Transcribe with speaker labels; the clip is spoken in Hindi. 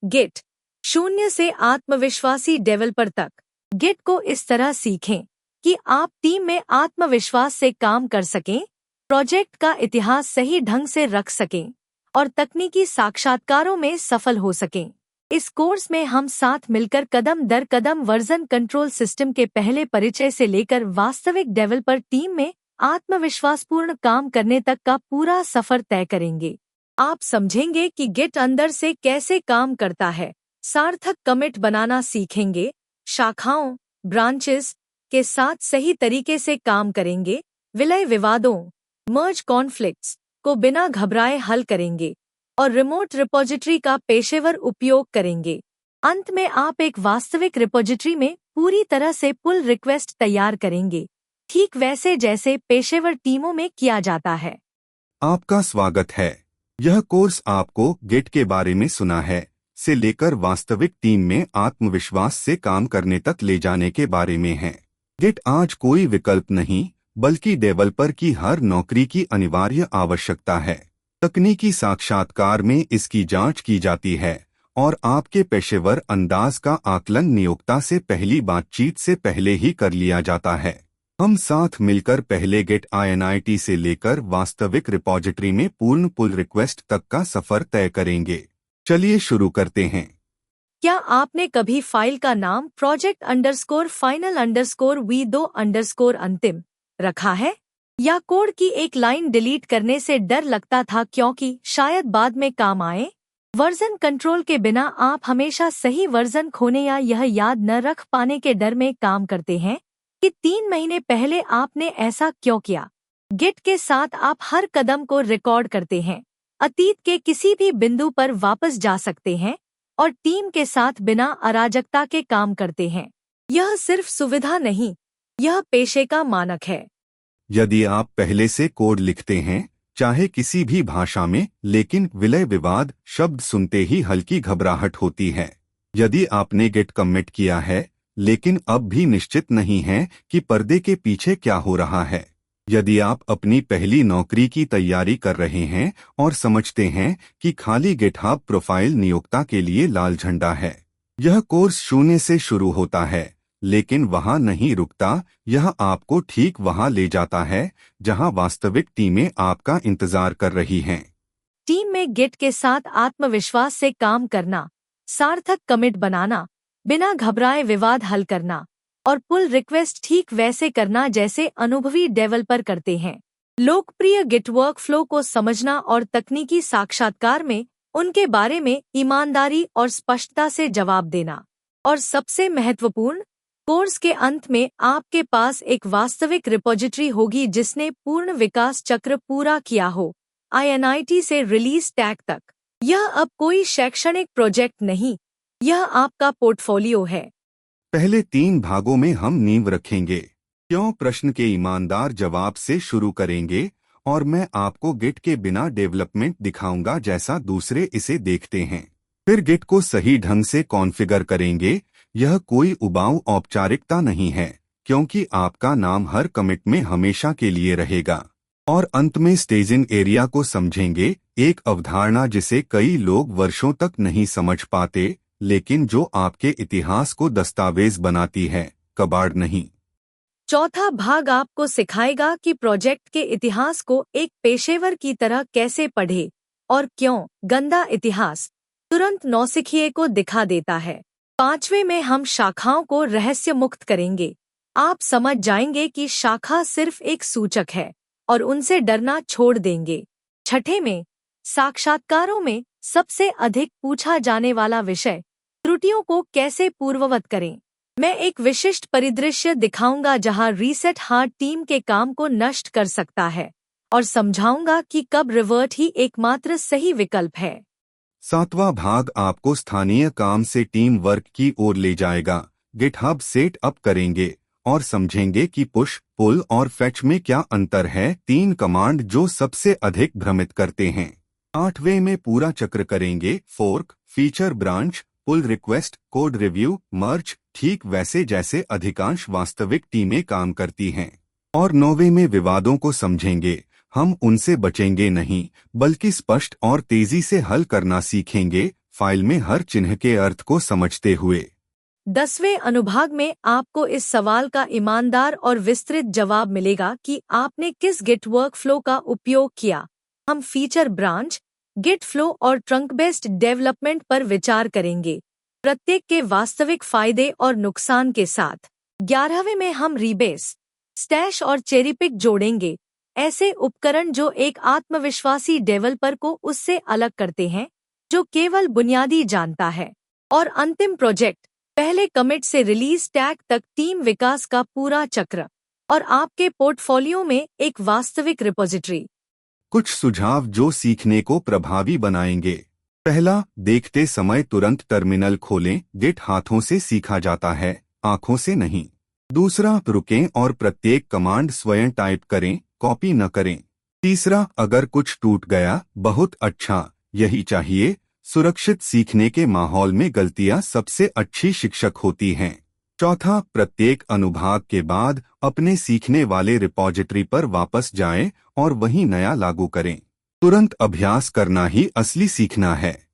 Speaker 1: गिट 0 से आत्मविश्वासी डेवलपर तक। गिट को इस तरह सीखें कि आप टीम में आत्मविश्वास से काम कर सकें, प्रोजेक्ट का इतिहास सही ढंग से रख सकें और तकनीकी साक्षात्कारों में सफल हो सकें। इस कोर्स में हम साथ मिलकर कदम दर कदम वर्जन कंट्रोल सिस्टम के पहले परिचय से लेकर वास्तविक डेवलपर टीम में आत्मविश्वासपूर्ण काम करने तक का पूरा सफर तय करेंगे। आप समझेंगे कि गिट अंदर से कैसे काम करता है, सार्थक कमिट बनाना सीखेंगे, शाखाओं ब्रांचेस के साथ सही तरीके से काम करेंगे, विलय विवादों मर्ज कॉन्फ्लिक्ट्स को बिना घबराए हल करेंगे और रिमोट रिपोजिटरी का पेशेवर उपयोग करेंगे। अंत में आप एक वास्तविक रिपोजिटरी में पूरी तरह से पुल रिक्वेस्ट तैयार करेंगे, ठीक वैसे जैसे पेशेवर टीमों में किया जाता है।
Speaker 2: आपका स्वागत है। यह कोर्स आपको गिट के बारे में सुना है से लेकर वास्तविक टीम में आत्मविश्वास से काम करने तक ले जाने के बारे में है। गिट आज कोई विकल्प नहीं, बल्कि डेवलपर की हर नौकरी की अनिवार्य आवश्यकता है। तकनीकी साक्षात्कार में इसकी जांच की जाती है और आपके पेशेवर अंदाज का आकलन नियोक्ता से पहली बातचीत से पहले ही कर लिया जाता है। हम साथ मिलकर पहले गिट INIT से लेकर वास्तविक रिपोजिटरी में पूर्ण पुल रिक्वेस्ट तक का सफर तय करेंगे। चलिए शुरू करते हैं।
Speaker 1: क्या आपने कभी फाइल का नाम project_final_v2_ रखा है? या कोड की एक लाइन डिलीट करने से डर लगता था क्योंकि शायद बाद में काम आए? वर्जन कंट्रोल के बिना आप हमेशा सही वर्जन खोने या यह याद न रख पाने के डर में काम करते हैं कि 3 महीने पहले आपने ऐसा क्यों किया। गिट के साथ आप हर कदम को रिकॉर्ड करते हैं, अतीत के किसी भी बिंदु पर वापस जा सकते हैं और टीम के साथ बिना अराजकता के काम करते हैं। यह सिर्फ सुविधा नहीं, यह पेशे का मानक है।
Speaker 2: यदि आप पहले से कोड लिखते हैं, चाहे किसी भी भाषा में, लेकिन विलय विवाद शब्द सुनते ही हल्की घबराहट होती है। यदि आपने गिट कमिट किया है, लेकिन अब भी निश्चित नहीं है कि पर्दे के पीछे क्या हो रहा है। यदि आप अपनी पहली नौकरी की तैयारी कर रहे हैं और समझते हैं कि खाली गिटहब प्रोफाइल नियोक्ता के लिए लाल झंडा है। यह कोर्स 0 से शुरू होता है, लेकिन वहां नहीं रुकता। यह आपको ठीक वहां ले जाता है जहां वास्तविक टीमें आपका इंतजार कर रही हैं।
Speaker 1: टीम में गिट के साथ आत्मविश्वास से काम करना, सार्थक कमिट बनाना, बिना घबराए विवाद हल करना और पुल रिक्वेस्ट ठीक वैसे करना जैसे अनुभवी डेवलपर करते हैं। लोकप्रिय गिट वर्कफ्लो को समझना और तकनीकी साक्षात्कार में उनके बारे में ईमानदारी और स्पष्टता से जवाब देना। और सबसे महत्वपूर्ण, कोर्स के अंत में आपके पास एक वास्तविक रिपोजिटरी होगी जिसने पूर्ण विकास चक्र पूरा किया हो, INIT से रिलीज टैग तक। यह अब कोई शैक्षणिक प्रोजेक्ट नहीं, यह आपका पोर्टफोलियो है।
Speaker 2: पहले 3 भागों में हम नींव रखेंगे, क्यों प्रश्न के ईमानदार जवाब से शुरू करेंगे और मैं आपको गिट के बिना डेवलपमेंट दिखाऊंगा जैसा दूसरे इसे देखते हैं। फिर गिट को सही ढंग से कॉन्फ़िगर करेंगे। यह कोई उबाऊ औपचारिकता नहीं है, क्योंकि आपका नाम हर कमिट में हमेशा के लिए रहेगा। और अंत में स्टेजिंग एरिया को समझेंगे, एक अवधारणा जिसे कई लोग वर्षों तक नहीं समझ पाते, लेकिन जो आपके इतिहास को दस्तावेज बनाती है, कबाड़ नहीं।
Speaker 1: चौथा भाग आपको सिखाएगा कि प्रोजेक्ट के इतिहास को एक पेशेवर की तरह कैसे पढ़े और क्यों गंदा इतिहास तुरंत नौसिखिए को दिखा देता है। 5वें में हम शाखाओं को रहस्य मुक्त करेंगे। आप समझ जाएंगे कि शाखा सिर्फ एक सूचक है और उनसे डरना छोड़ देंगे। 6ठे में साक्षात्कारों में सबसे अधिक पूछा जाने वाला विषय, त्रुटियों को कैसे पूर्ववत करें। मैं एक विशिष्ट परिदृश्य दिखाऊंगा जहां रीसेट हार्ड टीम के काम को नष्ट कर सकता है और समझाऊंगा कि कब रिवर्ट ही एकमात्र सही विकल्प है।
Speaker 2: 7वां भाग आपको स्थानीय काम से टीम वर्क की ओर ले जाएगा। गिटहब सेट अप करेंगे और समझेंगे कि पुश, पुल और फेच में क्या अंतर है, 3 कमांड जो सबसे अधिक भ्रमित करते हैं। 8वें में पूरा चक्र करेंगे, fork, feature branch, pull request, code review, merge, ठीक वैसे जैसे अधिकांश वास्तविक टीमें काम करती हैं। और 9वें में विवादों को समझेंगे। हम उनसे बचेंगे नहीं, बल्कि स्पष्ट और तेजी से हल करना सीखेंगे। फाइल में हर चिन्ह के अर्थ को समझते हुए।
Speaker 1: 10वें अनुभाग में आपको इस सवाल का ईमानदार और विस्तृत जवाब मिलेगा कि आपने किस गिट वर्कफ्लो का उपयोग किया। हम फीचर ब्रांच, गिट फ्लो और ट्रंक बेस्ड डेवलपमेंट पर विचार करेंगे, प्रत्येक के वास्तविक फायदे और नुकसान के साथ। 11वें में हम रीबेस, स्टैश और चेरीपिक जोड़ेंगे, ऐसे उपकरण जो एक आत्मविश्वासी डेवलपर को उससे अलग करते हैं जो केवल बुनियादी जानता है। और अंतिम प्रोजेक्ट, पहले कमिट से रिलीज टैग तक टीम विकास का पूरा चक्र और आपके पोर्टफोलियो में एक वास्तविक रिपोजिटरी।
Speaker 2: कुछ सुझाव जो सीखने को प्रभावी बनाएंगे। पहला, देखते समय तुरंत टर्मिनल खोलें। गिट हाथों से सीखा जाता है, आंखों से नहीं। दूसरा, रुकें और प्रत्येक कमांड स्वयं टाइप करें, कॉपी न करें। तीसरा, अगर कुछ टूट गया, बहुत अच्छा, यही चाहिए। सुरक्षित सीखने के माहौल में गलतियां सबसे अच्छी शिक्षक होती हैं। चौथा, प्रत्येक अनुभाग के बाद अपने सीखने वाले रिपॉजिटरी पर वापस जाएं और वहीं नया लागू करें। तुरंत अभ्यास करना ही असली सीखना है।